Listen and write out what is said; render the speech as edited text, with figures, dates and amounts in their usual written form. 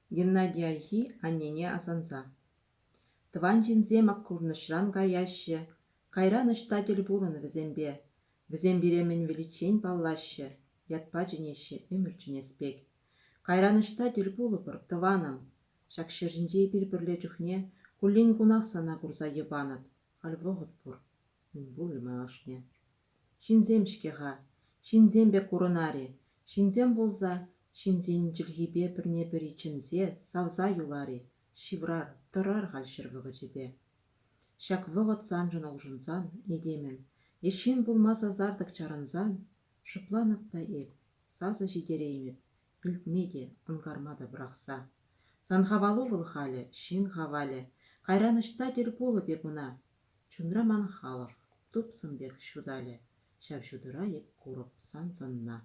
Геннадия хи аннене азанза. Тыван жинземак курнышран гаяще, кайран штатель булын візембе. Віземберемен величень паллаще, ятпа жинеше өмір жинеспек. Кайран штатель булыпыр тываным, шакшерінже бір-бірле жүхне, куллин кунақ сана курса ебанып, хальвоғыт бұр, мен бұлым ағашне. Шинзем шкеға, шинзембе курынари, шинзем болза, шинзен жылгибе бірне бір ичінзе, савза юлари, шиврар, тұрар ғалшырвығы жебе. Шак вғыт санжын олжынзан, едемін, ешен болмаса зардық чарынзан, шыпланып та еп, сазы жидереймеп, илтмеде, ынгармада бірақса. Сан хавалу выл халі, шин хавалі, қайранышта дер болып еп мұна, чунраман халық, тупсынбек шудалі, шав шудыра еп курып сан-санна.